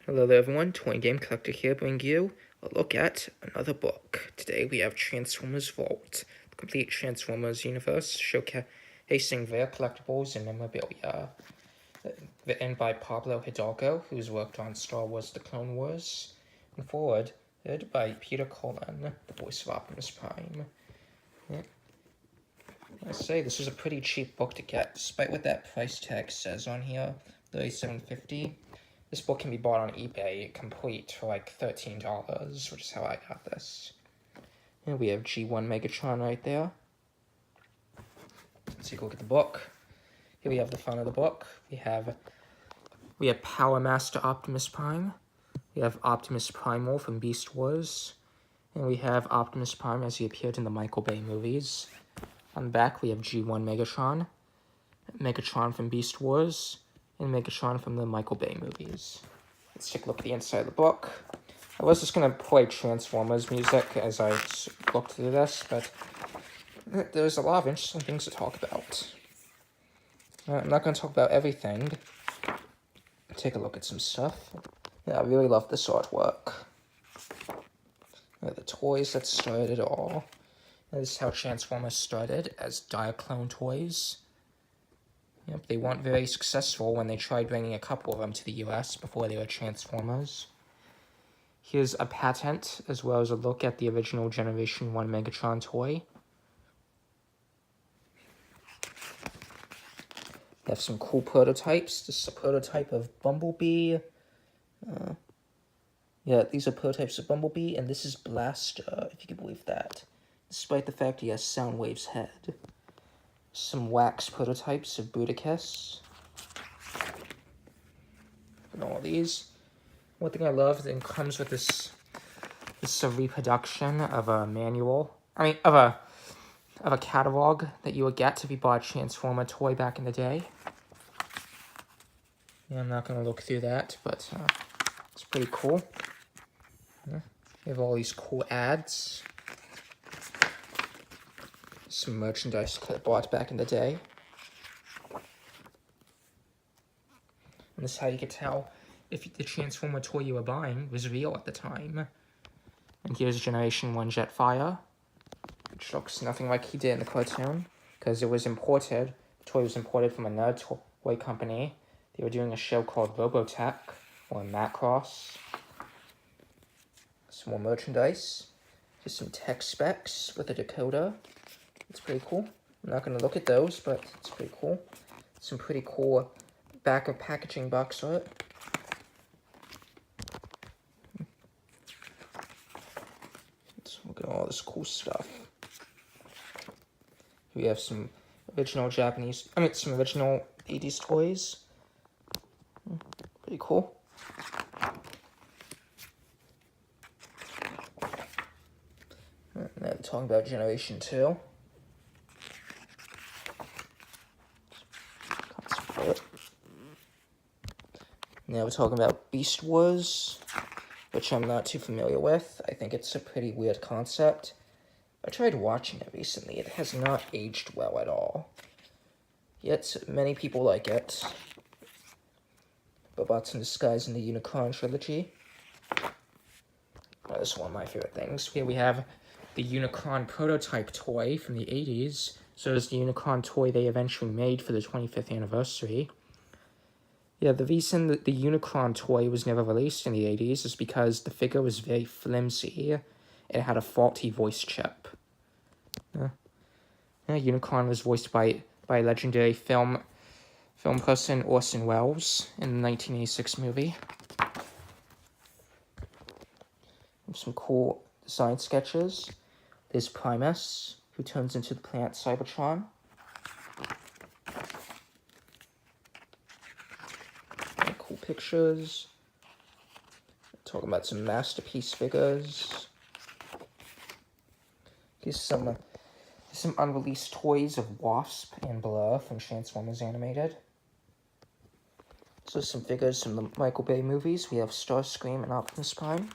Hello there everyone, Toy Game Collector here bringing you a look at another book. Today we have Transformers Vault, the complete Transformers universe, showcasing their collectibles and memorabilia. Written by Pablo Hidalgo, who's worked on Star Wars The Clone Wars, and forwarded by Peter Cullen, the voice of Optimus Prime. I say this is a pretty cheap book to get, despite what that price tag says on here, $37.50. This book can be bought on eBay complete for like $13, which is how I got this. And we have G1 Megatron right there. Let's take a look at the book. Here we have the front of the book. We have Power Master Optimus Prime. We have Optimus Primal from Beast Wars. And we have Optimus Prime as he appeared in the Michael Bay movies. On the back, we have G1 Megatron, Megatron from Beast Wars, and Megatron from the Michael Bay movies. Let's take a look at the inside of the book. I was just going to play Transformers music as I looked through this, but there's a lot of interesting things to talk about. I'm not going to talk about everything. Take a look at some stuff. Yeah, I really love this artwork. The toys that started it all. This is how Transformers started, as Diaclone toys. Yep, they weren't very successful when they tried bringing a couple of them to the US before they were Transformers. Here's a patent, as well as a look at the original Generation 1 Megatron toy. We have some cool prototypes. This is a prototype of Bumblebee. Yeah, these are prototypes of Bumblebee, and this is Blaster, if you can believe that. Despite the fact he has Soundwave's head. Some wax prototypes of Bruticus. And all these. One thing I love that comes with this is a reproduction of a manual. Of a catalog that you would get if you bought a Transformer toy back in the day. Yeah, I'm not gonna look through that, but it's pretty cool. Yeah, we have all these cool ads. Some merchandise I bought back in the day. And this is how you could tell if the Transformer toy you were buying was real at the time. And here's Generation 1 Jetfire, which looks nothing like he did in the cartoon, because it was imported. The toy was imported from another toy company. They were doing a show called Robotech, or Macross. Some more merchandise. Just some tech specs with a decoder. It's pretty cool. I'm not going to look at those, but it's pretty cool. Some pretty cool back of packaging box art. Let's look at all this cool stuff. We have some original some original 80s toys. Pretty cool. Now we're talking about Generation 2. Now we're talking about Beast Wars, which I'm not too familiar with. I think it's a pretty weird concept. I tried watching it recently. It has not aged well at all. Yet many people like it. Robots in Disguise in the Unicron trilogy. This is one of my favorite things. Here we have the Unicron prototype toy from the 80s. So is the Unicron toy they eventually made for the 25th anniversary. Yeah, the reason that the Unicron toy was never released in the 80s is because the figure was very flimsy. It had a faulty voice chip. Unicron was voiced by legendary film person Orson Welles in the 1986 movie. Some cool design sketches. There's Primus, who turns into the planet Cybertron. Cool pictures. Talking about some masterpiece figures. Here's some unreleased toys of Wasp and Blur from Transformers Animated. So some figures from the Michael Bay movies. We have Starscream and Optimus Prime.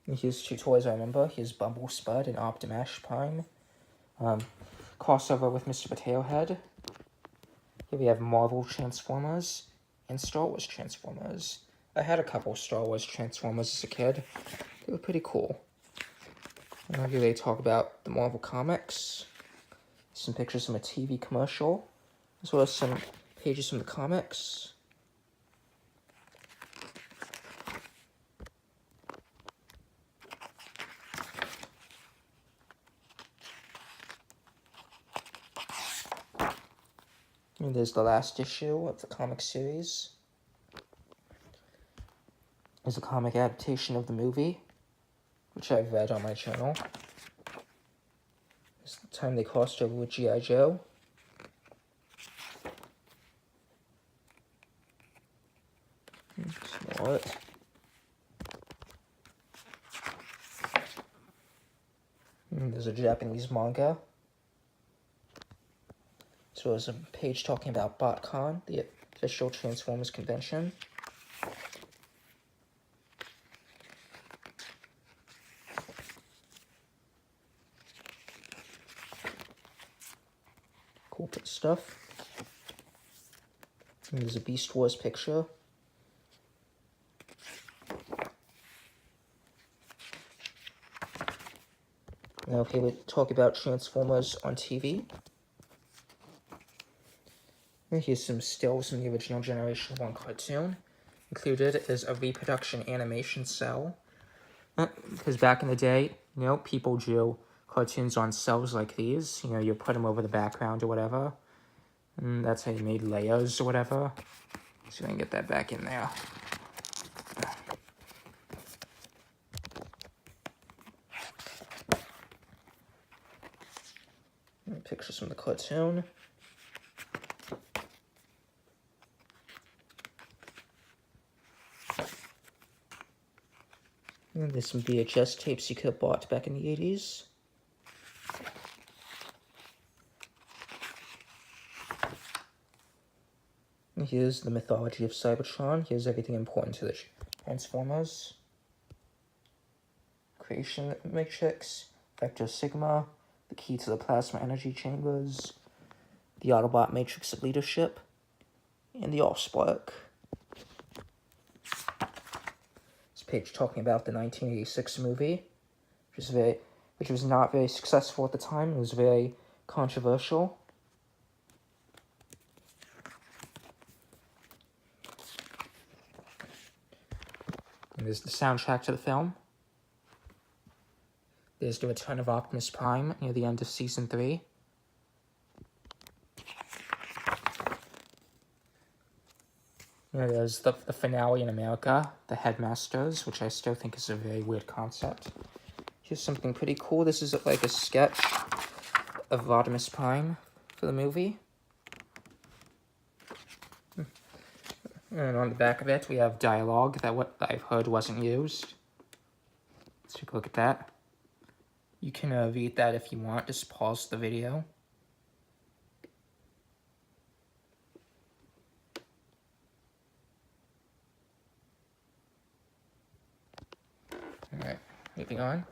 And here's two toys I remember. Here's Bumble Spud and Optimus Prime. Crossover with Mr. Potato Head. Here we have Marvel Transformers and Star Wars Transformers. I had a couple Star Wars Transformers as a kid. They were pretty cool. And here they talk about the Marvel Comics. Some pictures from a TV commercial, as well as some pages from the comics. And there's the last issue of the comic series. There's a comic adaptation of the movie, which I've read on my channel. It's the time they crossed over with G.I. Joe. What? There's a Japanese manga. So there's a page talking about BotCon, the official Transformers convention. Cool stuff. And there's a Beast Wars picture. Now here we talk about Transformers on TV. And here's some stills from the original Generation 1 cartoon. Included is a reproduction animation cell. Because back in the day, people drew cartoons on cells like these. You put them over the background or whatever. And that's how you made layers or whatever. So I can get that back in there. And pictures from the cartoon. And there's some VHS tapes you could have bought back in the 80s. And here's the mythology of Cybertron. Here's everything important to the Transformers. Creation Matrix, Vector Sigma, the key to the plasma energy chambers, the Autobot Matrix of Leadership, and the Allspark. This page talking about the 1986 movie, which was not very successful at the time. It was very controversial. And there's the soundtrack to the film. There's the return of Optimus Prime near the end of Season 3. There's the finale in America, the Headmasters, which I still think is a very weird concept. Here's something pretty cool. This is like a sketch of Optimus Prime for the movie. And on the back of it, we have dialogue that what I've heard wasn't used. Let's take a look at that. You can read that if you want. Just pause the video. Alright, moving on.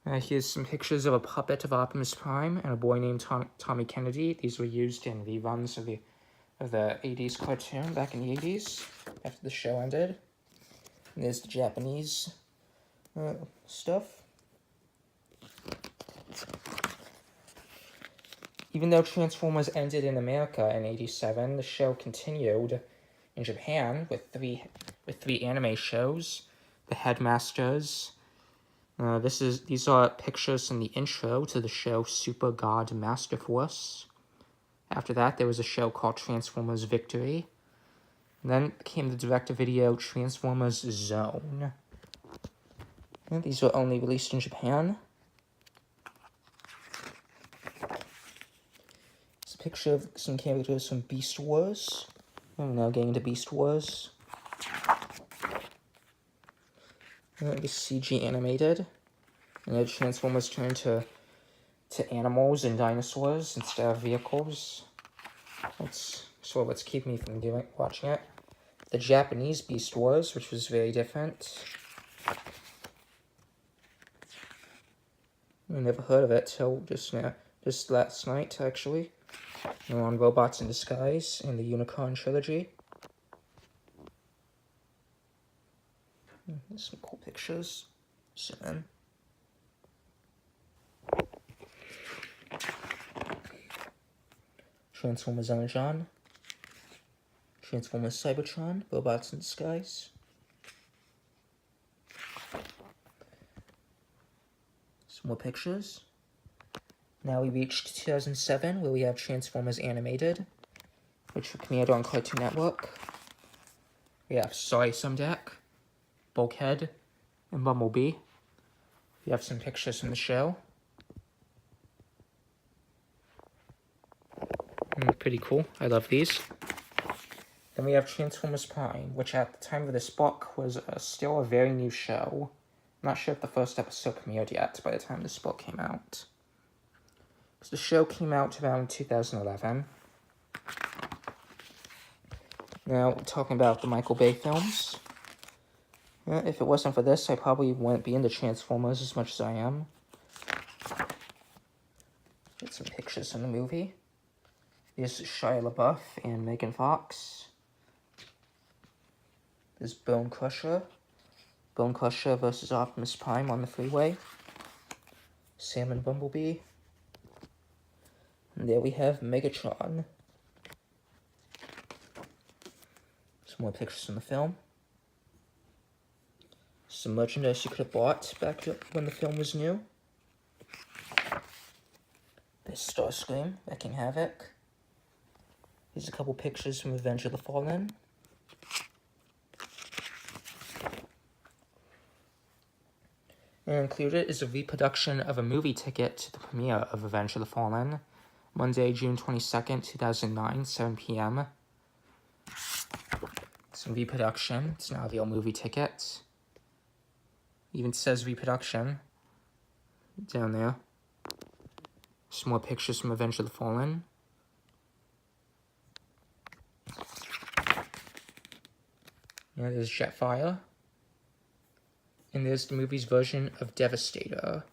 Here's some pictures of a puppet of Optimus Prime and a boy named Tommy Kennedy. These were used in reruns of the 80s cartoon back in the 80s after the show ended. And there's the Japanese stuff. Even though Transformers ended in America in '87, the show continued in Japan with three anime shows. The Headmasters. These are pictures from the intro to the show Super God Master Force. After that, there was a show called Transformers Victory. And then came the direct-to-video Transformers Zone. And these were only released in Japan. It's a picture of some characters from Beast Wars. I'm now getting into Beast Wars. It's CG animated. And the Transformers turn to animals and dinosaurs instead of vehicles. That's sort of what's keeping me from watching it. The Japanese Beast Wars, which was very different. I never heard of it till just last night, actually. We're on Robots in Disguise in the Unicorn Trilogy. There's some cool pictures. Zoom in. Transformers Energon. Transformers Cybertron. Robots in Disguise. Some more pictures. Now we reached 2007, where we have Transformers Animated, which premiered on Cartoon Network. We have Sorry Deck, Bulkhead, and Bumblebee. We have some pictures from the show. Pretty cool. I love these. Then we have Transformers Prime, which at the time of this book was still a very new show. I'm not sure if the first episode premiered yet by the time this book came out. The show came out around 2011. Now, talking about the Michael Bay films. If it wasn't for this, I probably wouldn't be into Transformers as much as I am. Get some pictures from the movie. There's Shia LaBeouf and Megan Fox. There's Bone Crusher. Bone Crusher versus Optimus Prime on the freeway. Sam and Bumblebee. And there we have Megatron. Some more pictures from the film. Some merchandise you could have bought back when the film was new. There's Starscream wrecking havoc. Here's a couple pictures from Revenge of the Fallen. And included is a reproduction of a movie ticket to the premiere of Revenge of the Fallen, Monday, June 22nd, 2009, 7 p.m. Some reproduction. It's not a real movie ticket. Even says reproduction down there. Some more pictures from Revenge of the Fallen. Yeah, there's Jetfire. And there's the movie's version of Devastator.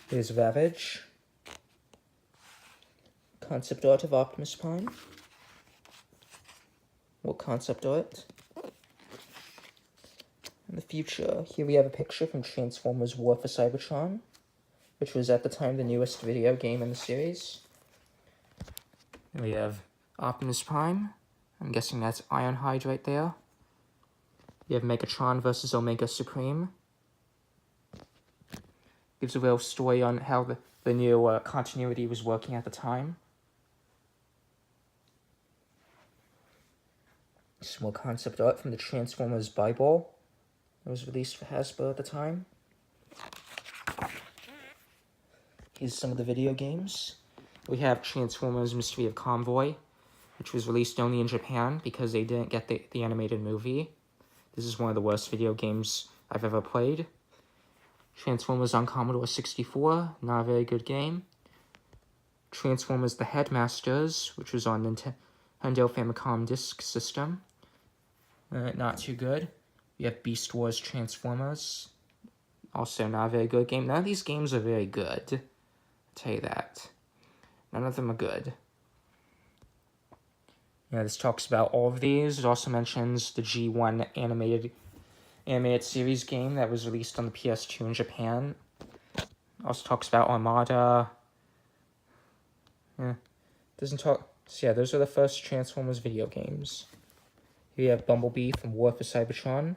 There's Ravage. Concept art of Optimus Prime. What concept art? In the future, here we have a picture from Transformers War for Cybertron, which was at the time the newest video game in the series. And we have Optimus Prime. I'm guessing that's Ironhide right there. We have Megatron versus Omega Supreme. Gives a real story on how the new continuity was working at the time. Some more concept art from the Transformers Bible. It was released for Hasbro at the time. Here's some of the video games. We have Transformers Mystery of Convoy, which was released only in Japan because they didn't get the animated movie. This is one of the worst video games I've ever played. Transformers on Commodore 64, not a very good game. Transformers The Headmasters, which was on Nintendo Famicom Disk System. Not too good. We have Beast Wars Transformers. Also not a very good game. None of these games are very good. I'll tell you that. None of them are good. Yeah, this talks about all of these. It also mentions the G1 animated series game that was released on the PS2 in Japan. Also talks about Armada. Yeah, doesn't talk. So yeah, those are the first Transformers video games. Here we have Bumblebee from War for Cybertron.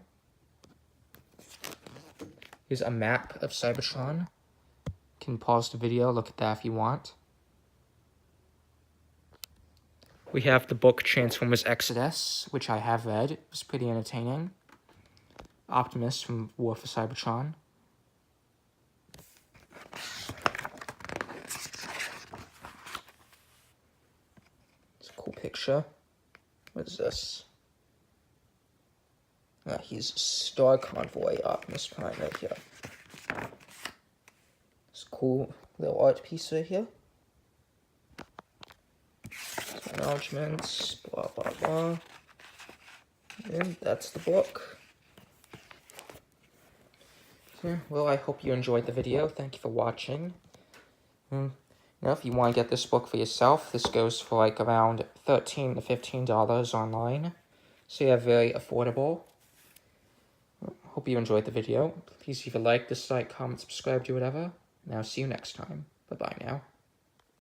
Here's a map of Cybertron. You can pause the video, look at that if you want. We have the book Transformers Exodus, which I have read. It was pretty entertaining. Optimus from War for Cybertron. It's a cool picture. What is this? He's Star Convoy Optimus Prime right here. It's a cool little art piece right here. Acknowledgements, blah, blah, blah. And that's the book. Yeah, well, I hope you enjoyed the video. Thank you for watching. Now, if you want to get this book for yourself, this goes for like around $13 to $15 online. So yeah, very affordable. Hope you enjoyed the video. Please leave a like, dislike, comment, subscribe, do whatever. And I'll see you next time. Bye-bye now.